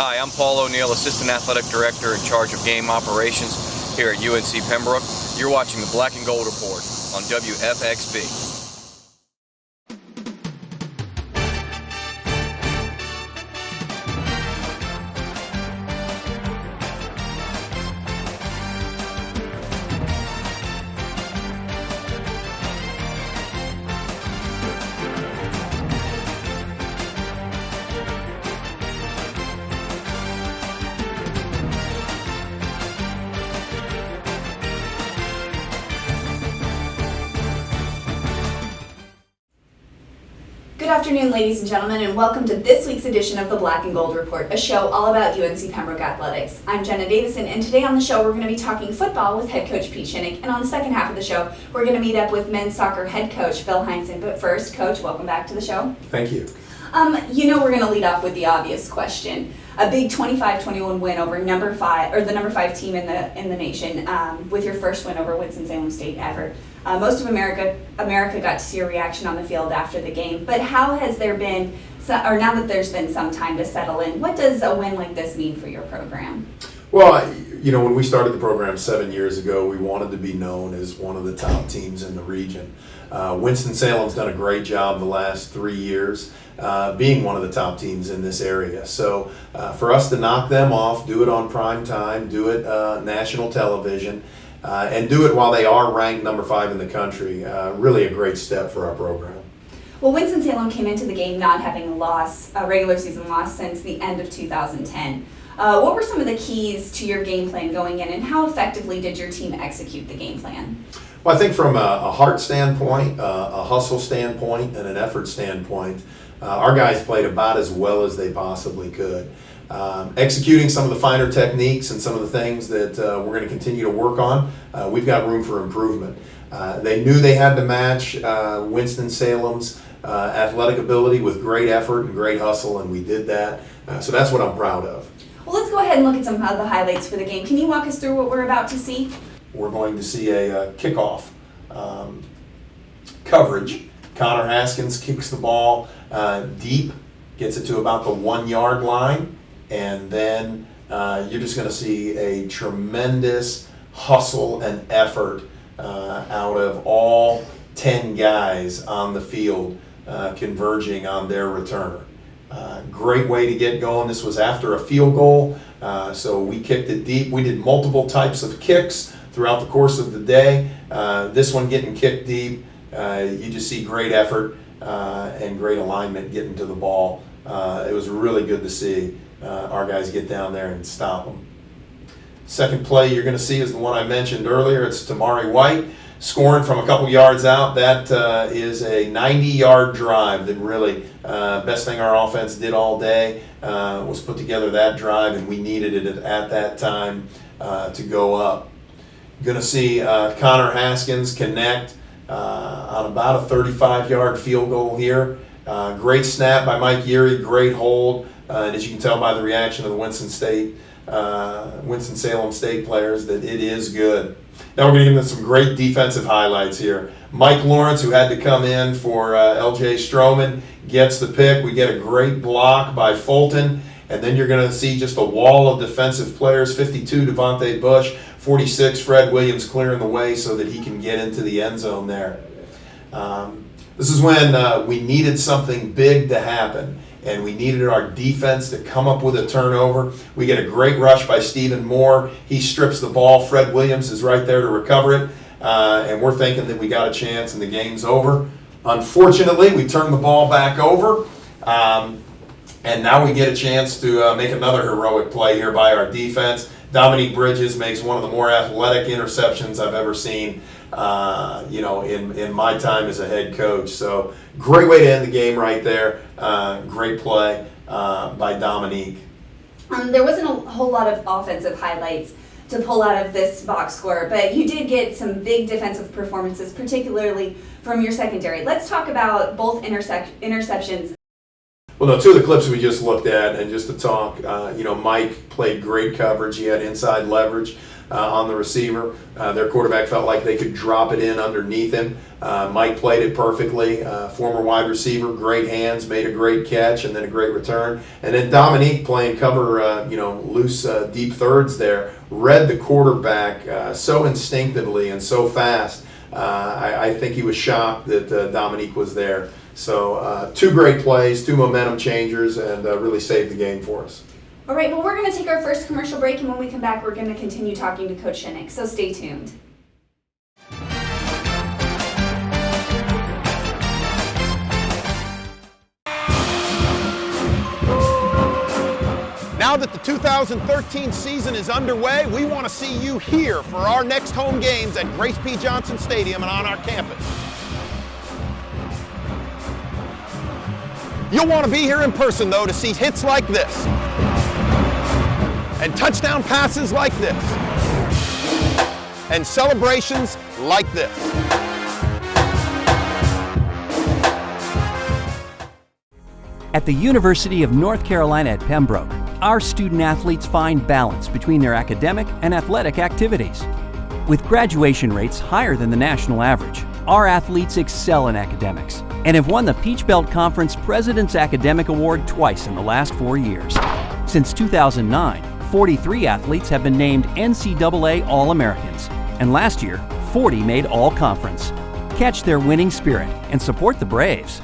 Hi, I'm Paul O'Neill, Assistant Athletic Director in charge of game operations here at UNC Pembroke. You're watching the Black and Gold Report on WFXB. Good afternoon, ladies and gentlemen, and welcome to this week's edition of the Black and Gold Report, a show all about UNC Pembroke athletics. I'm Jenna Davison, and today on the show we're going to be talking football with head coach Pete Shinnick, and on the second half of the show we're going to meet up with men's soccer head coach Phil Heinzen. But first, Coach, welcome back to the show. Thank you. We're going to lead off with the obvious question. A big 25-21 win over the number 5 team in the nation, with your first win over Winston-Salem State ever. Most of America got to see a reaction on the field after the game. But how has there been, or now that there's been some time to settle in, what does a win like this mean for your program? Well, when we started the program 7 years ago, we wanted to be known as one of the top teams in the region. Winston-Salem's done a great job the last 3 years being one of the top teams in this area. So for us to knock them off, do it on prime time, do it national television, and do it while they are ranked number 5 in the country, really a great step for our program. Well, Winston-Salem came into the game not having a regular season loss since the end of 2010. What were some of the keys to your game plan going in, and how effectively did your team execute the game plan? Well, I think from a heart standpoint, a hustle standpoint, and an effort standpoint, our guys played about as well as they possibly could. Executing some of the finer techniques and some of the things that we're going to continue to work on, we've got room for improvement. They knew they had to match Winston-Salem's athletic ability with great effort and great hustle, and we did that. So that's what I'm proud of. Well, let's go ahead and look at some of the highlights for the game. Can you walk us through what we're about to see? We're going to see a kickoff coverage. Connor Haskins kicks the ball deep, gets it to about the 1 yard line, and then you're just going to see a tremendous hustle and effort out of all 10 guys on the field converging on their returner. Great way to get going. This was after a field goal, so we kicked it deep. We did multiple types of kicks throughout the course of the day. This one getting kicked deep, you just see great effort and great alignment getting to the ball. It was really good to see our guys get down there and stop them. Second play you're going to see is the one I mentioned earlier. It's Tamari White scoring from a couple yards out. That is a 90-yard drive that really, best thing our offense did all day was put together that drive, and we needed it at that time to go up. Going to see Connor Haskins connect on about a 35-yard field goal here. Great snap by Mike Yeary, great hold, and as you can tell by the reaction of the Winston-Salem State players that it is good. Now we're going to get into some great defensive highlights here. Mike Lawrence, who had to come in for LJ Stroman, gets the pick. We get a great block by Fulton, and then you're going to see just a wall of defensive players. 52, Devontae Bush. 46, Fred Williams clearing the way so that he can get into the end zone there. This is when we needed something big to happen, and we needed our defense to come up with a turnover. We get a great rush by Stephen Moore. He strips the ball. Fred Williams is right there to recover it, and we're thinking that we got a chance and the game's over. Unfortunately, we turn the ball back over, and now we get a chance to make another heroic play here by our defense. Dominique Bridges makes one of the more athletic interceptions I've ever seen, in my time as a head coach. So great way to end the game right there. Great play by Dominique. There wasn't a whole lot of offensive highlights to pull out of this box score, but you did get some big defensive performances, particularly from your secondary. Let's talk about both interceptions. Well, no, two of the clips we just looked at, and just to talk, Mike played great coverage. He had inside leverage on the receiver. Their quarterback felt like they could drop it in underneath him. Mike played it perfectly. Former wide receiver, great hands, made a great catch, and then a great return. And then Dominique playing cover, loose deep thirds there, read the quarterback so instinctively and so fast. I think he was shocked that Dominique was there. So two great plays, two momentum changers, and really saved the game for us. All right, well, we're going to take our first commercial break, and when we come back, we're going to continue talking to Coach Shinnick, so stay tuned. Now that the 2013 season is underway, we want to see you here for our next home games at Grace P. Johnson Stadium and on our campus. You'll want to be here in person, though, to see hits like this and touchdown passes like this and celebrations like this. At the University of North Carolina at Pembroke, our student athletes find balance between their academic and athletic activities. With graduation rates higher than the national average, our athletes excel in academics and have won the Peach Belt Conference President's Academic Award twice in the last 4 years. Since 2009, 43 athletes have been named NCAA All-Americans, and last year, 40 made All-Conference. Catch their winning spirit and support the Braves.